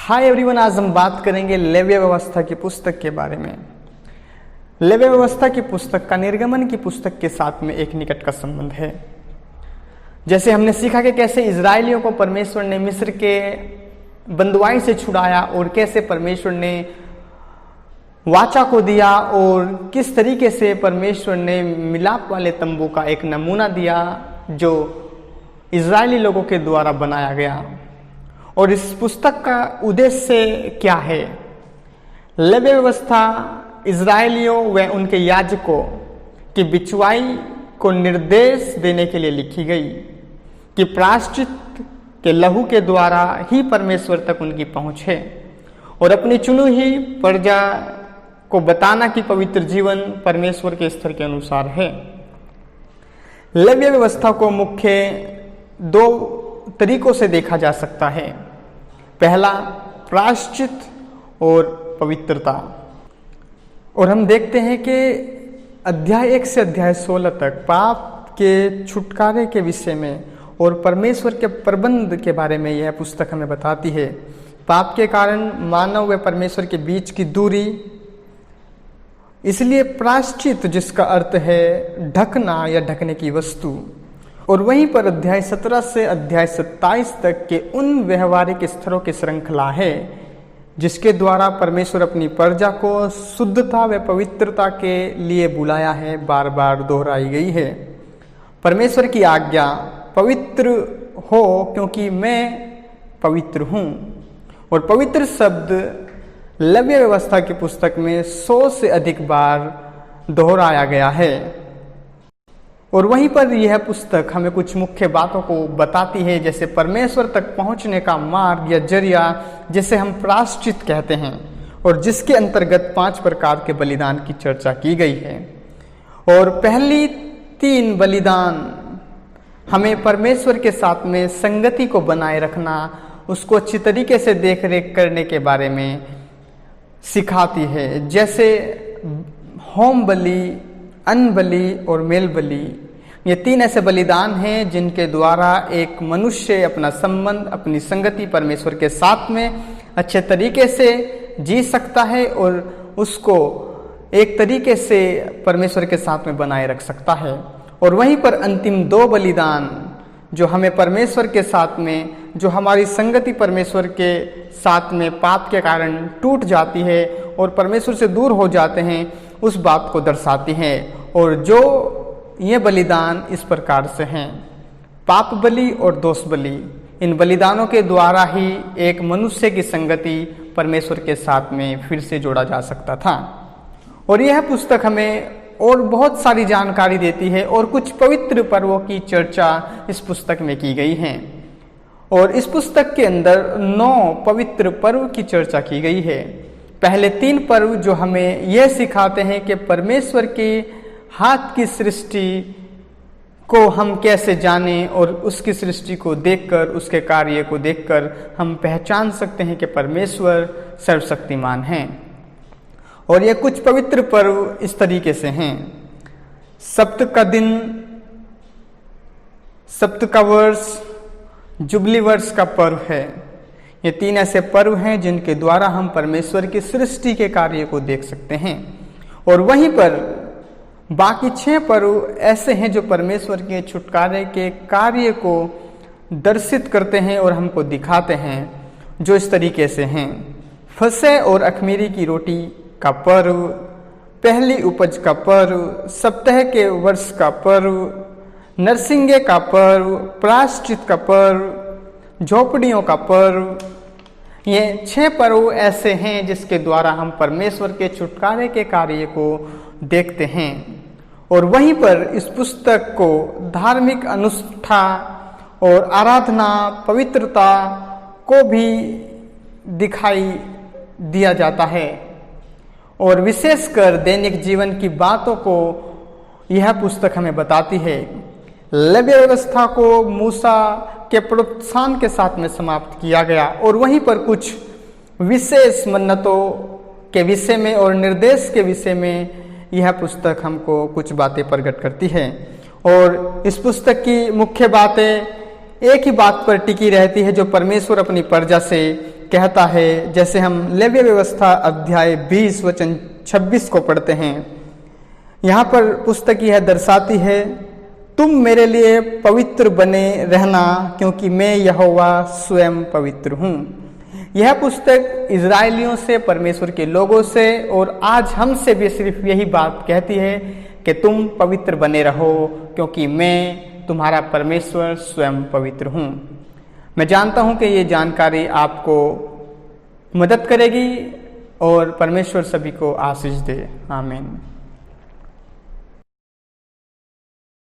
Hi everyone, आज हम बात करेंगे लेव्य व्यवस्था की पुस्तक के बारे में। लेव्य व्यवस्था की पुस्तक का निर्गमन की पुस्तक के साथ में एक निकट का संबंध है। जैसे हमने सीखा कि कैसे इजरायलियों को परमेश्वर ने मिस्र के बंदुआई से छुड़ाया और कैसे परमेश्वर ने वाचा को दिया और किस तरीके से परमेश्वर ने मिलाप वाले तंबू का एक नमूना दिया जो इजरायली लोगों के द्वारा बनाया गया। और इस पुस्तक का उद्देश्य क्या है? लेव्य व्यवस्था इजरायलियों व उनके याजकों की बिचवाई को निर्देश देने के लिए लिखी गई कि प्रायश्चित के लहू के द्वारा ही परमेश्वर तक उनकी पहुंच है और अपनी चुनी हुई प्रजा को बताना कि पवित्र जीवन परमेश्वर के स्तर के अनुसार है। लेव्य व्यवस्था को मुख्य दो तरीकों से देखा जा सकता है। पहला, प्रायश्चित और पवित्रता। और हम देखते हैं कि अध्याय 1 से अध्याय 16 तक पाप के छुटकारे के विषय में और परमेश्वर के प्रबंध के बारे में यह पुस्तक हमें बताती है। पाप के कारण मानव व परमेश्वर के बीच की दूरी, इसलिए प्रायश्चित जिसका अर्थ है ढकना या ढकने की वस्तु। और वहीं पर अध्याय 17 से अध्याय 27 तक के उन व्यवहारिक स्तरों की श्रृंखला है जिसके द्वारा परमेश्वर अपनी प्रजा को शुद्धता व पवित्रता के लिए बुलाया है, बार बार दोहराई गई है। परमेश्वर की आज्ञा, पवित्र हो क्योंकि मैं पवित्र हूँ। और पवित्र शब्द लेव्य व्यवस्था की पुस्तक में 100 से अधिक बार दोहराया गया है। और वहीं पर यह पुस्तक हमें कुछ मुख्य बातों को बताती है, जैसे परमेश्वर तक पहुंचने का मार्ग या जरिया जिसे हम प्रायश्चित कहते हैं और जिसके अंतर्गत 5 प्रकार के बलिदान की चर्चा की गई है। और पहली 3 बलिदान हमें परमेश्वर के साथ में संगति को बनाए रखना, उसको अच्छी तरीके से देख रेख करने के बारे में सिखाती है। जैसे होम बलि, अन्न बलि और मेल बलि, ये 3 ऐसे बलिदान हैं जिनके द्वारा एक मनुष्य अपना संबंध, अपनी संगति परमेश्वर के साथ में अच्छे तरीके से जी सकता है और उसको एक तरीके से परमेश्वर के साथ में बनाए रख सकता है। और वहीं पर अंतिम 2 बलिदान जो हमें परमेश्वर के साथ में, जो हमारी संगति परमेश्वर के साथ में पाप के कारण टूट जाती है और परमेश्वर से दूर हो जाते हैं, उस बात को दर्शाती हैं। और जो ये बलिदान इस प्रकार से हैं, पाप बलि और दोष बलि। इन बलिदानों के द्वारा ही एक मनुष्य की संगति परमेश्वर के साथ में फिर से जोड़ा जा सकता था। और यह पुस्तक हमें और बहुत सारी जानकारी देती है और कुछ पवित्र पर्वों की चर्चा इस पुस्तक में की गई है। और इस पुस्तक के अंदर 9 पवित्र पर्व की चर्चा की गई है। पहले 3 पर्व जो हमें यह सिखाते हैं कि परमेश्वर के हाथ की सृष्टि को हम कैसे जानें और उसकी सृष्टि को देखकर, उसके कार्य को देखकर हम पहचान सकते हैं कि परमेश्वर सर्वशक्तिमान हैं। और ये कुछ पवित्र पर्व इस तरीके से हैं। सप्त का दिन, सप्त का वर्ष, जुबली वर्ष का पर्व है। ये 3 ऐसे पर्व हैं जिनके द्वारा हम परमेश्वर की सृष्टि के कार्य को देख सकते हैं। और वहीं पर बाकी 6 पर्व ऐसे हैं जो परमेश्वर के छुटकारे के कार्य को दर्शित करते हैं और हमको दिखाते हैं, जो इस तरीके से हैं। फसह और अखमीरी की रोटी का पर्व, पहली उपज का पर्व, सप्ताह के वर्ष का पर्व, नरसिंगे का पर्व, प्रायश्चित का पर्व, झोपड़ियों का पर्व। ये 6 पर्व ऐसे हैं जिसके द्वारा हम परमेश्वर के छुटकारे के कार्य को देखते हैं। और वहीं पर इस पुस्तक को धार्मिक अनुष्ठा और आराधना, पवित्रता को भी दिखाई दिया जाता है। और विशेषकर दैनिक जीवन की बातों को यह पुस्तक हमें बताती है। लेव्य व्यवस्था को मूसा के प्रोत्साहन के साथ में समाप्त किया गया और वहीं पर कुछ विशेष मन्नतों के विषय में और निर्देश के विषय में यह पुस्तक हमको कुछ बातें प्रकट करती है। और इस पुस्तक की मुख्य बातें एक ही बात पर टिकी रहती है, जो परमेश्वर अपनी प्रजा से कहता है, जैसे हम लेव्य व्यवस्था अध्याय 20 वचन 26 को पढ़ते हैं। यहाँ पर पुस्तक यह दर्शाती है, तुम मेरे लिए पवित्र बने रहना क्योंकि मैं यहोवा स्वयं पवित्र हूँ। यह पुस्तक इजरायलियों से, परमेश्वर के लोगों से और आज हमसे भी सिर्फ यही बात कहती है कि तुम पवित्र बने रहो क्योंकि मैं तुम्हारा परमेश्वर स्वयं पवित्र हूँ। मैं जानता हूँ कि ये जानकारी आपको मदद करेगी और परमेश्वर सभी को आशीष दे। आमीन।